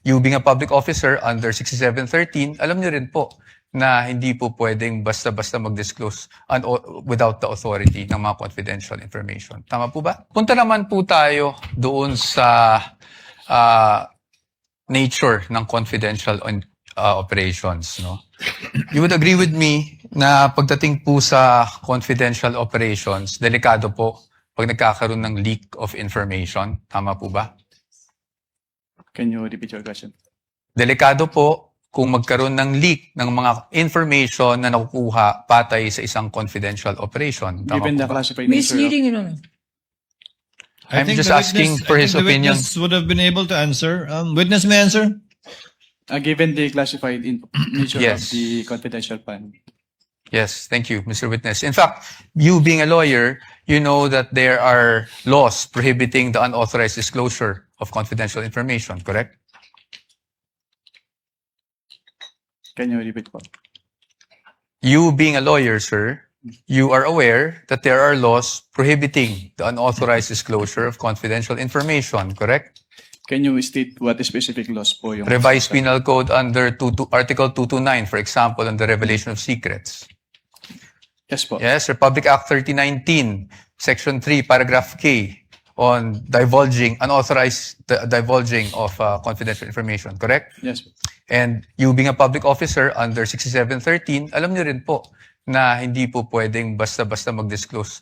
you being a public officer under 6713, alam niyo rin po na hindi po pwedeng basta-basta mag-disclose without the authority ng mga confidential information. Tama po ba? Punta naman po tayo doon sa nature ng confidential operations. No? You would agree with me na pagdating po sa confidential operations, delikado po pag nagkakaroon ng leak of information. Tama po ba? Can you repeat your question? Delikado po kung magkaroon ng leak ng mga information na nakukuha patay sa isang confidential operation. Tama Given po the ba? classified nature of, Misleading, you know. I'm think just the asking witness- for I his think the opinion. witness would have been able to answer. Witness may answer. given the classified nature Yes. of the confidential fund. Yes, thank you, Mr. Witness. In fact, you being a lawyer, you know that there are laws prohibiting the unauthorized disclosure of confidential information, correct? Can you repeat po? You being a lawyer, sir, you are aware that there are laws prohibiting the unauthorized disclosure of confidential information, correct? Can you state what specific laws po yung... Revised Penal Code under Article 229, for example, on the revelation of secrets. Yes po. Yes, Republic Act 3019, Section 3, Paragraph K, on unauthorized divulging of confidential information, correct? Yes po. And you being a public officer under 6713, alam niyo rin po na hindi po pwedeng basta-basta mag-disclose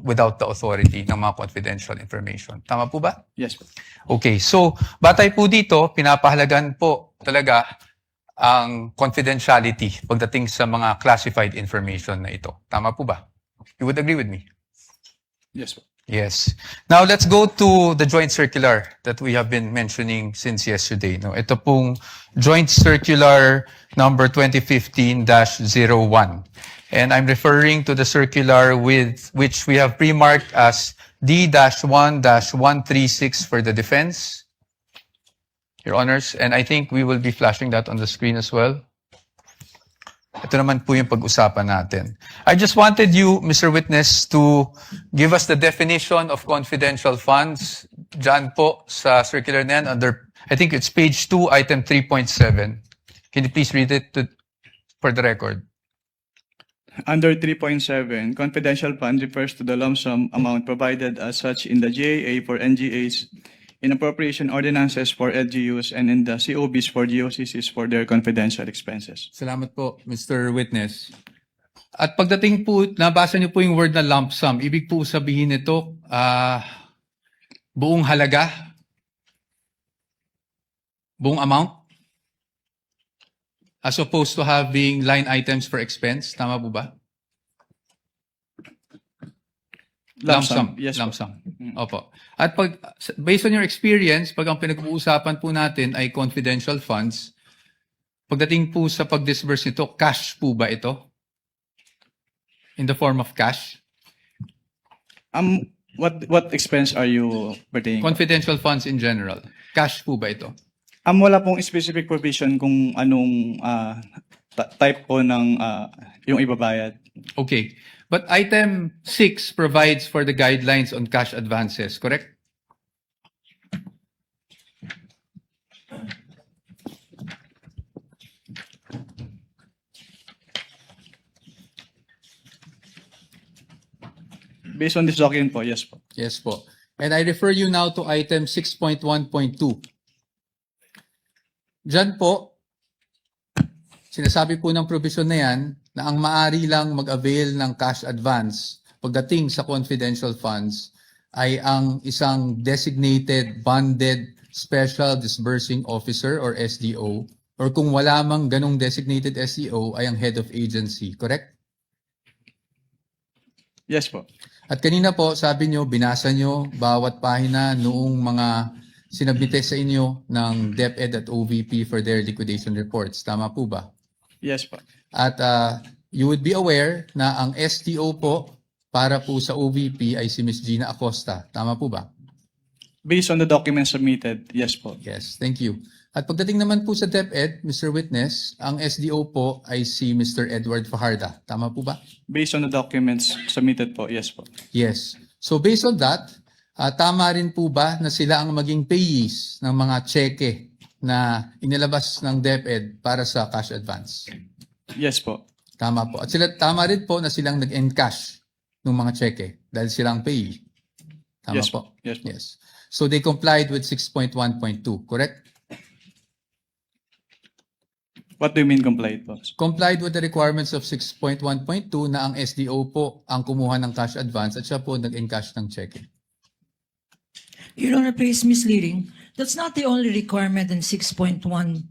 without the authority ng mga confidential information. Tama po ba? Yes po. Okay, so batay po dito, pinapahalagan po talaga ang confidentiality pagdating sa mga classified information na ito. Tama po ba? You would agree with me? Yes po. Yes. Now let's go to the joint circular that we have been mentioning since yesterday. No, ito pong joint circular number 2015-01. And I'm referring to the circular with which we have pre-marked as D-1-136 for the defense, Your Honors. And I think we will be flashing that on the screen as well. Ito naman po yung pag-usapan natin. I just wanted you, Mr. Witness, to give us the definition of confidential funds. Diyan po sa circular na yan, under, I think it's page 2, item 3.7. Can you please read it for the record? Under 3.7, confidential fund refers to the lump sum amount provided as such in the GAA for NGAs, in appropriation ordinances for LGUs, and in the COBs for GOCCs for their confidential expenses. Salamat po, Mr. Witness. At pagdating po, nabasa niyo po yung word na lump sum. Ibig po sabihin nito, buong halaga? Buong amount? As opposed to having line items for expense? Tama po ba? Lump sum. Yes Lump po. sum. Opo. At based on your experience, pag ang pinag-uusapan po natin ay confidential funds, pagdating po sa pag-disburse nito, cash po ba ito? In the form of cash? What expense are you pertaining? Confidential funds in general. Cash po ba ito? Wala pong specific provision kung anong type po ng yung ibabayad. Okay. But item 6 provides for the guidelines on cash advances, correct? Based on this document po, yes po. Yes po. And I refer you now to item 6.1.2. Diyan po, sinasabi po ng provision na yan na ang maaari lang mag-avail ng cash advance pagdating sa confidential funds ay ang isang designated bonded special disbursing officer or SDO, or kung wala mang ganong designated SDO ay ang head of agency, correct? Yes po. At kanina po, sabi nyo, binasa nyo bawat pahina noong mga sinabite sa inyo ng DepEd at OVP for their liquidation reports. Tama po ba? Yes po. At you would be aware na ang STO po para po sa OVP ay si Ms. Gina Acosta. Tama po ba? Based on the documents submitted, yes po. Yes, thank you. At pagdating naman po sa DepEd, Mr. Witness, ang SDO po ay si Mr. Edward Fajarda. Tama po ba? Based on the documents submitted po, yes po. Yes. So based on that, tama rin po ba na sila ang maging payees ng mga cheque na inilabas ng DepEd para sa cash advance. Yes po. Tama po. At tama rin po na silang nag-encash ng mga cheque dahil silang payee. Tama Yes po. Yes po. Yes. So they complied with 6.1.2, correct? What do you mean complied po? Complied with the requirements of 6.1.2 na ang SDO po ang kumuha ng cash advance at siya po nag-encash ng cheque. Your Honor, please misleading. That's not the only requirement in 6.1.1.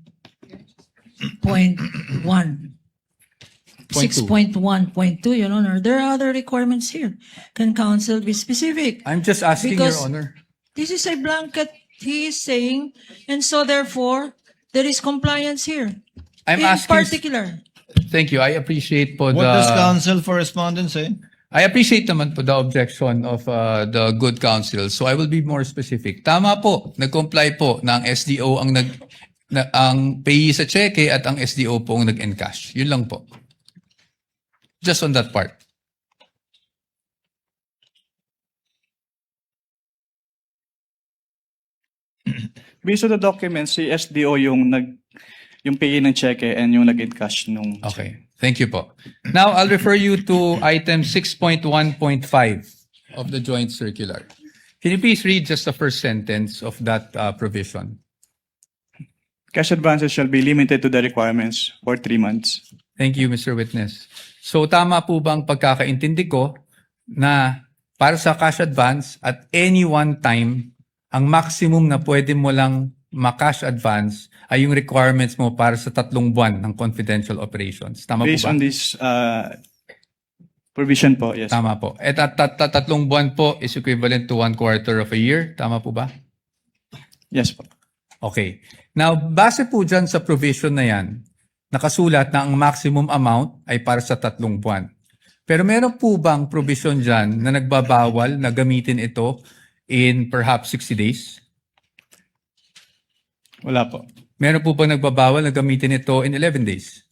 6.1.2, Your Honor. There are other requirements here. Can counsel be specific? I'm just asking, Because- Your Honor. This is a blanket, he is saying, and so therefore, there is compliance here. I'm In asking. particular. Thank you. I appreciate po What does the. counsel for respondent say? I appreciate naman po the objection of the good counsel. So I will be more specific. Tama po, nag-comply po na ang SDO ang payee sa cheque at ang SDO po ang nag-encash. Yun lang po. Just on that part. Based on the documents, si SDO yung pay ng cheque and yung nag-encash nung Okay. Thank you po. Now, I'll refer you to item 6.1.5 of the joint circular. Can you please read just the first sentence of that provision? cash advances shall be limited to the requirements for 3 months. Thank you, Mr. Witness. So, tama po bang pagkakaintindi ko na para sa cash advance at any one time, ang maximum na pwede mo lang ma-cash advance ay yung requirements mo para sa 3 buwan ng confidential operations. Tama Based po ba? on this provision po, yes. Tama po. At 3 buwan po is equivalent to 1/4 of a year. Tama po ba? Yes po. Okay. Now, base po dyan sa provision na yan, nakasulat na ang maximum amount ay para sa 3 buwan. Pero meron po bang provision dyan na nagbabawal na gamitin ito in perhaps 60 days? Wala po. Meron po ba nagbabawal na gamitin ito in 11 days?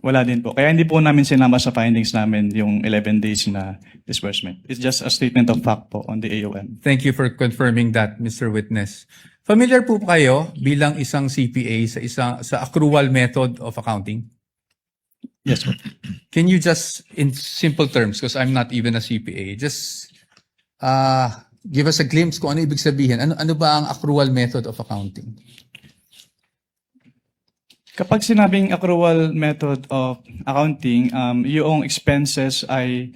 Wala din po. Kaya hindi po namin sinama sa findings namin yung 11 days na disbursement. It's just a statement of fact po on the AOM. Thank you for confirming that, Mr. Witness. Familiar po kayo bilang isang CPA sa accrual method of accounting? Yes po. Can you just, in simple terms, because I'm not even a CPA, just give us a glimpse kung ano ibig sabihin. Ano ba ang accrual method of accounting? Kapag sinabing accrual method of accounting, yung expenses ay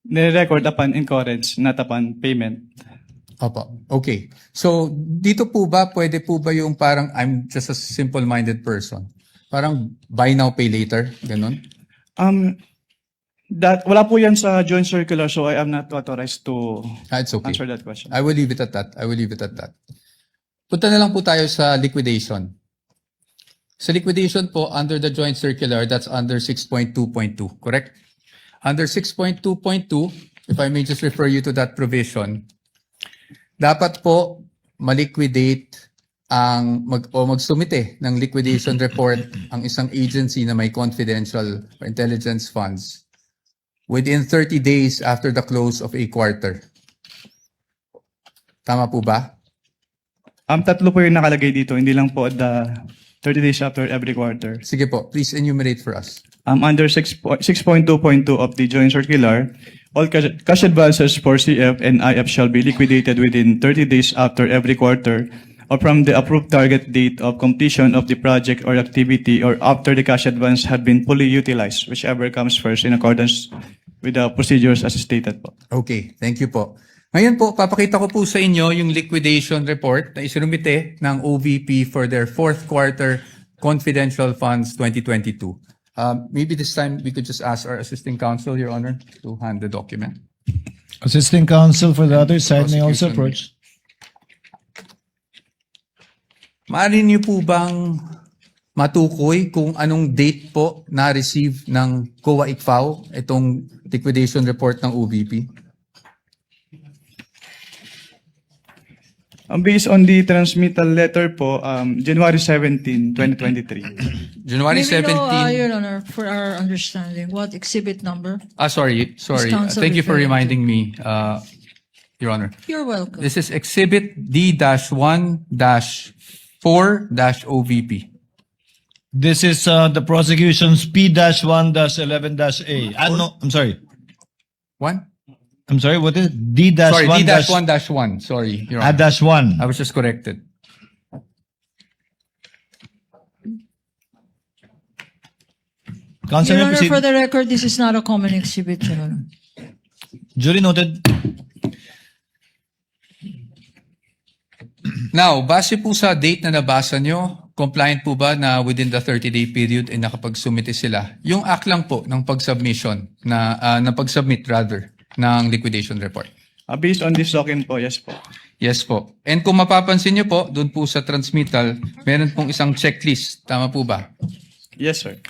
nire-record upon incurrence, not upon payment. Opo. Okay. So, dito po ba, pwede po ba yung parang I'm just a simple-minded person? Parang buy now, pay later? Ganon? Wala po yan sa joint circular, so I am not authorized to It's okay. answer that question. I will leave it at that. Punta na lang po tayo sa liquidation. Sa liquidation po, under the joint circular, that's under 6.2.2, correct? Under 6.2.2, if I may just refer you to that provision, dapat po maliquidate magsumite ng liquidation report ang isang agency na may confidential or intelligence funds within 30 days after the close of a quarter. Tama po ba? Tatlo po yung nakalagay dito, hindi lang po the 30 days after every quarter. Sige po, please enumerate for us. Under 6.2.2 of the joint circular, all cash advances for CF and IF shall be liquidated within 30 days after every quarter or from the approved target date of completion of the project or activity or after the cash advance had been fully utilized, whichever comes first in accordance with the procedures as stated po. Okay, thank you po. Ngayon po, papakita ko po sa inyo yung liquidation report na isinumite ng OVP for their 4th quarter confidential funds 2022. Maybe this time we could just ask our assisting counsel, Your Honor, to hand the document. Assisting counsel for the other side may also approach. Maaari niyo po bang matukoy kung anong date po na-receive ng COA ICFAO itong liquidation report ng OVP? Based on the transmittal letter po, January 17, 2023. January Maybe 17. no, Your Honor, for our understanding, what exhibit number? Sorry. Counsel Thank you for referring to- reminding me, Your Honor. You're welcome. This is Exhibit D-1-4-OVP. This is the prosecution's P-1-11-A. No, I'm sorry. One? I'm sorry, what is it? Sorry, D-1 D-1-1. Sorry, Your Honor. dash 1. I was just corrected. Counsel, Your may Honor, proceed. for the record, this is not a common exhibit, Your Honor. Duly noted. Now, base po sa date na nabasa nyo, compliant po ba na within the 30-day period ay nakapag-submit sila? Yung act lang po ng pag-submission, na pag-submit rather, ng liquidation report. Based on this document po, yes po. Yes po. And kung mapapansin nyo po, doon po sa transmittal, meron pong isang checklist. Tama po ba? Yes, sir.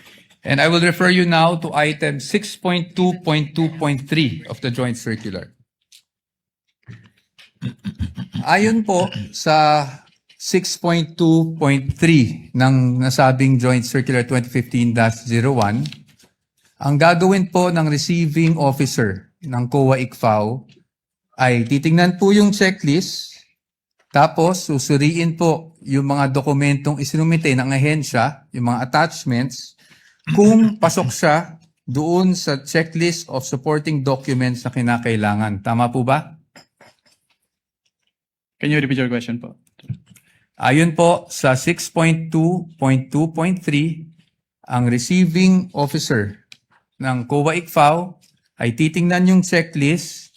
And I will refer you now to item 6.2.2.3 of the joint circular. Ayon po sa 6.2.3 ng nasabing Joint Circular 2015-01, ang gagawin po ng receiving officer ng COA ICFAO ay titingnan po yung checklist, tapos susuriin po yung mga dokumentong isinumite ng ahensya, yung mga attachments, kung pasok siya doon sa checklist of supporting documents na kinakailangan. Tama po ba? Can you repeat your question po? Ayon po sa 6.2.2.3, ang receiving officer ng COA ICFAO ay titingnan yung checklist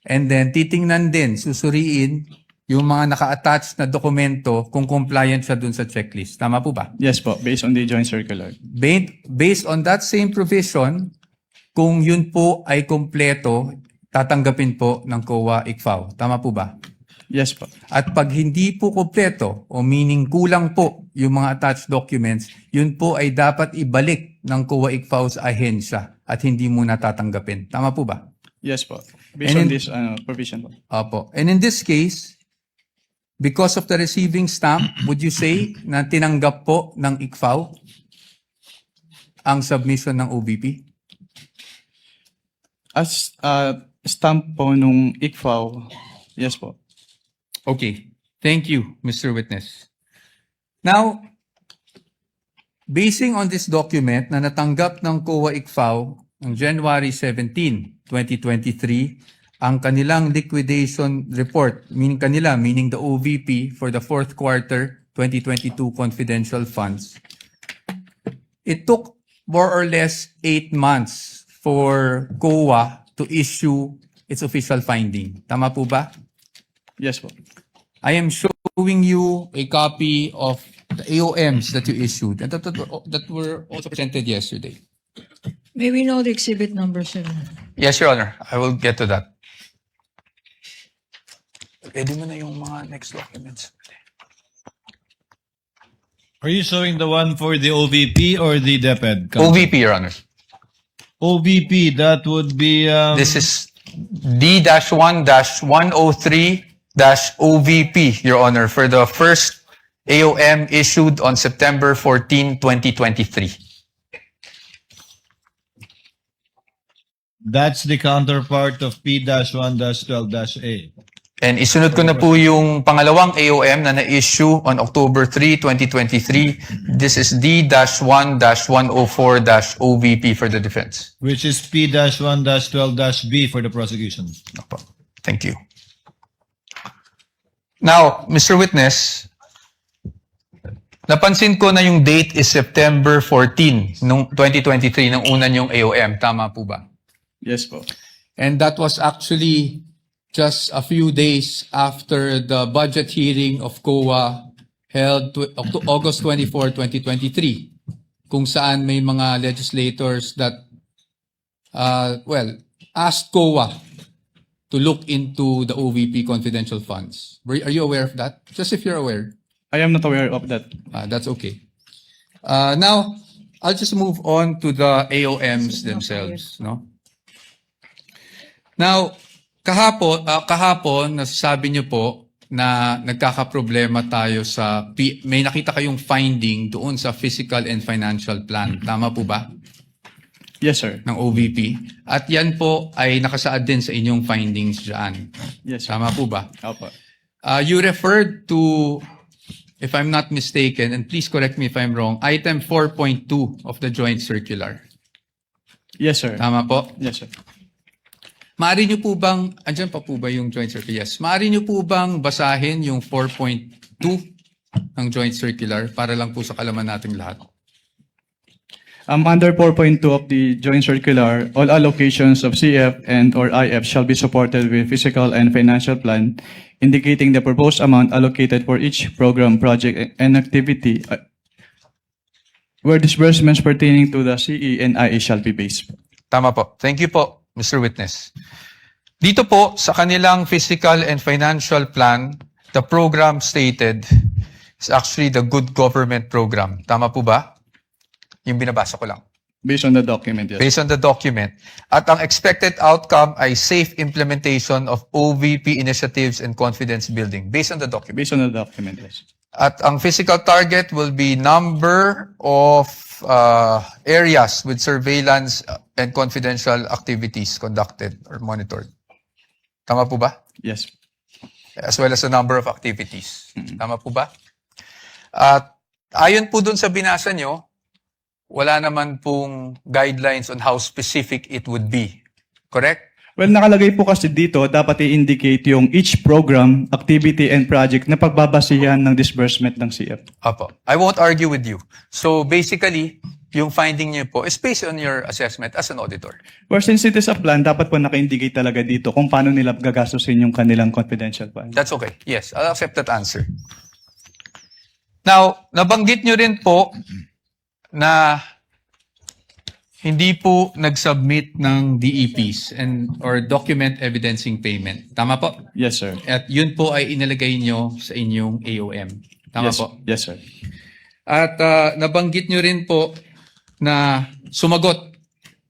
and then titingnan din, susuriin yung mga naka-attach na dokumento kung compliant siya dun sa checklist. Tama po ba? Yes po, based on the joint circular. Based on that same provision, kung yun po ay kompleto, tatanggapin po ng COA ICFAO. Tama po ba? Yes po. At pag hindi po kompleto o meaning kulang po yung mga attached documents, yun po ay dapat ibalik ng COA ICFAO sa ahensya at hindi muna tatanggapin. Tama po ba? Yes po. Based And on this provision po. Opo. And in this case, because of the receiving stamp, would you say na tinanggap po ng ICFAO ang submission ng OVP? As stamp po nung ICFAO, yes po. Okay. Thank you, Mr. Witness. Now, basing on this document na natanggap ng COA ICFAO on January 17, 2023, ang kanilang liquidation report, meaning the OVP for the fourth quarter 2022 confidential funds. It took more or less 8 months for COA to issue its official finding. Tama po ba? Yes po. I am showing you a copy of the AOMs that you issued and that were also presented yesterday. May we know the exhibit number, sir? Yes, Your Honor. I will get to that. Pwede mo na yung mga next documents. Are you showing the one for the OVP or the DepEd? OVP, Your Honor. OVP, that would be... This is D-1-103-OVP, Your Honor, for the first AOM issued on September 14, 2023. That's the counterpart of P-1-12-A. And isunod ko na po yung pangalawang AOM na na-issue on October 3, 2023. This is D-1-104-OVP for the defense. Which is P-1-12-B for the prosecution. Opo. Thank you. Now, Mr. Witness, napansin ko na yung date is September 14, nung 2023, nung una yung AOM. Tama po ba? Yes po. And that was actually just a few days after the budget hearing of COA held August 24, 2023, kung saan may mga legislators that, asked COA to look into the OVP confidential funds. Are you aware of that? Just if you're aware. I am not aware of that. That's okay. Now, I'll just move on to the AOMs themselves, no? Now, kahapon nasasabi niyo po na nagkakaproblema tayo sa may nakita kayong finding doon sa physical and financial plan. Tama po ba? Yes, sir. ng OVP. At yan po ay nakasaad din sa inyong findings dyan. Yes, sir. Tama po ba? Opo. You referred to, if I'm not mistaken, and please correct me if I'm wrong, item 4.2 of the joint circular. Yes, sir. Tama po? Yes, sir. Maaari nyo po bang, andyan pa po ba yung joint circular? Yes. Maaari nyo po bang basahin yung 4.2 ng joint circular para lang po sa kalaman nating lahat? Under 4.2 of the joint circular, all allocations of CF and or IF shall be supported with fiscal and financial plan indicating the proposed amount allocated for each program, project, and activity where disbursements pertaining to the CE and IE shall be based. Tama po. Thank you po, Mr. Witness. Dito po, sa kanilang fiscal and financial plan, the program stated is actually the Good Government Program. Tama po ba? Yung binabasa ko lang. Based on the document, yes. Based on the document. At ang expected outcome ay safe implementation of OVP initiatives and confidence building. Based on the document. Based on the document, yes. At ang physical target will be number of areas with surveillance and confidential activities conducted or monitored. Tama po ba? Yes. As well as the number of activities. Tama po ba? At ayon po dun sa binasa nyo, wala naman pong guidelines on how specific it would be. Correct? Well, nakalagay po kasi dito, dapat i-indicate yung each program, activity, and project na pagbabasihan ng disbursement ng CF. Apo. I won't argue with you. So basically, yung finding niyo po is based on your assessment as an auditor. Well, since it is a plan, dapat po naka-indicate talaga dito kung paano nila gagastusin yung kanilang confidential fund. That's okay. Yes, I'll accept that answer. Now, nabanggit nyo rin po na hindi po nag-submit ng DEPs and or document evidencing payment. Tama po? Yes, sir. At yun po ay inilagay nyo sa inyong AOM. Tama Yes, po? yes, sir. At nabanggit nyo rin po na sumagot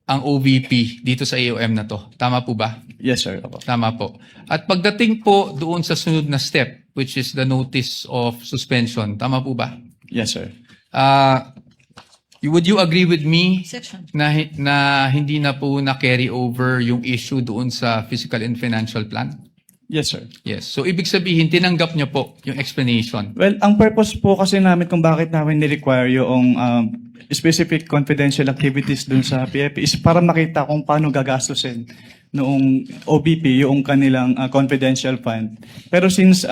ang OVP dito sa AOM na to. Tama po ba? Yes, sir. Opo. Tama po. At pagdating po doon sa sunod na step, which is the notice of suspension, tama po ba? Yes, sir. Would you agree with me Section. na hindi na po na-carry over yung issue doon sa fiscal and financial plan? Yes, sir. Yes. So, ibig sabihin, tinanggap nyo po yung explanation. Well, ang purpose po kasi namin kung bakit namin ni-require yung specific confidential activities dun sa PFP is para makita kung paano gagastusin noong OBP yung kanilang confidential fund. Pero since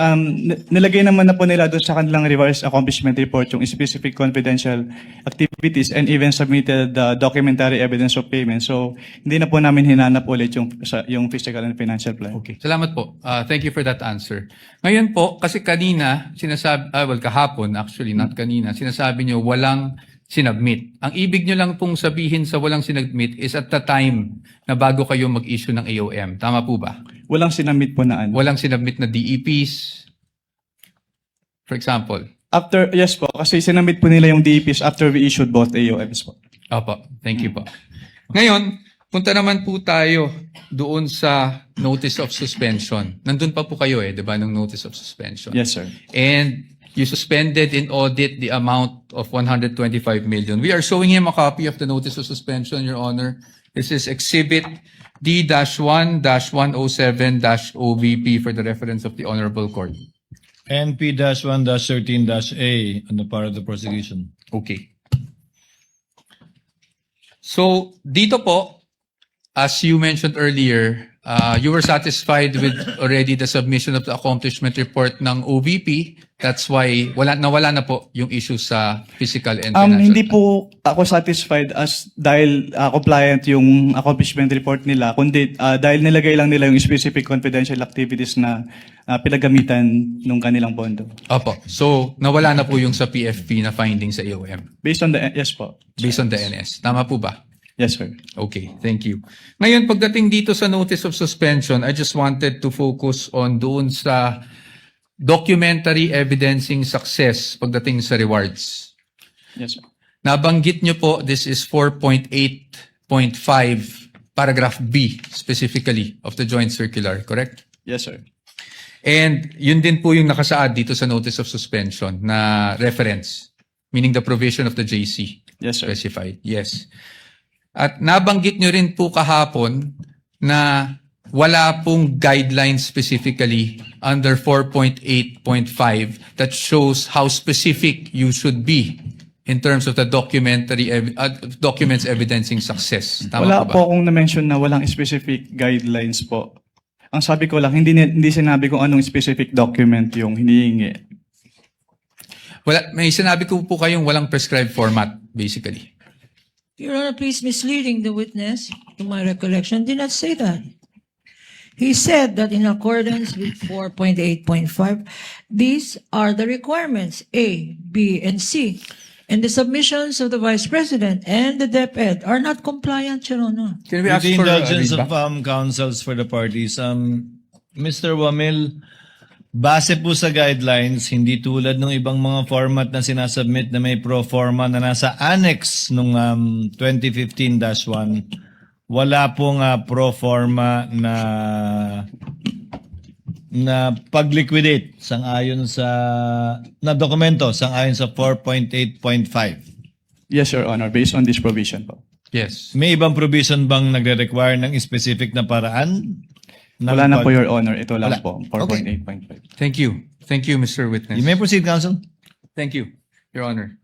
nilagay naman na po nila doon sa kanilang revised accomplishment report yung specific confidential activities and even submitted the documentary evidence of payment. So, hindi na po namin hinanap ulit yung fiscal and financial plan. Okay. Salamat po. Thank you for that answer. Ngayon po, kasi kanina, kahapon actually, not kanina, sinasabi nyo walang sinubmit. Ang ibig nyo lang pong sabihin sa walang sinubmit is at the time na bago kayo mag-issue ng AOM. Tama po ba? Walang sinamit po na ano. Walang sinubmit na DEPs, for example. Yes po, kasi sinamit po nila yung DEPs after we issued both AOMs po. Opo, thank you po. Ngayon, punta naman po tayo doon sa notice of suspension. Nandun pa po kayo di ba, ng notice of suspension? Yes, sir. And you suspended in audit the amount of 125 million. We are showing him a copy of the notice of suspension, Your Honor. This is Exhibit D-1-107-OVP for the reference of the Honorable Court. NP-1-13-A on the part of the prosecution. Okay. So, dito po, as you mentioned earlier, you were satisfied with already the submission of the accomplishment report ng OVP. That's why nawala na po yung issue sa physical and financial. Hindi po ako satisfied dahil compliant yung accomplishment report nila, kundi dahil nilagay lang nila yung specific confidential activities na pinagamitan ng kanilang pondo. Opo. So, nawala na po yung sa PFP na finding sa AOM. Based on the, yes po. Based on the NS. Tama po ba? Yes, sir. Okay, thank you. Ngayon, pagdating dito sa notice of suspension, I just wanted to focus on doon sa documentary evidencing success pagdating sa rewards. Yes, sir. Nabanggit nyo po, this is 4.8.5, paragraph B, specifically, of the joint circular, correct? Yes, sir. And yun din po yung nakasaad dito sa notice of suspension na reference, meaning the provision of the JC. Yes, sir. Specified, yes. At nabanggit nyo rin po kahapon na wala pong guidelines specifically under 4.8.5 that shows how specific you should be in terms of the documents evidencing success. Tama Wala po ba? po akong na-mention na walang specific guidelines po. Ang sabi ko lang, hindi sinabi kung anong specific document yung hinihingi. May sinabi ko po kayong walang prescribed format, basically. Your Honor, please misleading the witness, to my recollection, did not say that. He said that in accordance with 4.8.5, these are the requirements, A, B, and C. And the submissions of the Vice President and the DepEd are not compliant, Your Honor. Can we With ask the for a indulgence of readback? counsels for the parties, Mr. Wamil, base po sa guidelines, hindi tulad ng ibang mga format na sinasubmit na may pro forma na nasa annex nung 2015-1, wala pong pro forma na pag-liquidate sang-ayon sa na dokumento sang-ayon sa 4.8.5. Yes, Your Honor, based on this provision po. Yes. May ibang provision bang nagre-require ng specific na paraan? Wala na po, Your Honor. Ito lang Wala. po, 4.8.5. Thank you. Thank you, Mr. Witness. You may proceed, counsel. Thank you, Your Honor.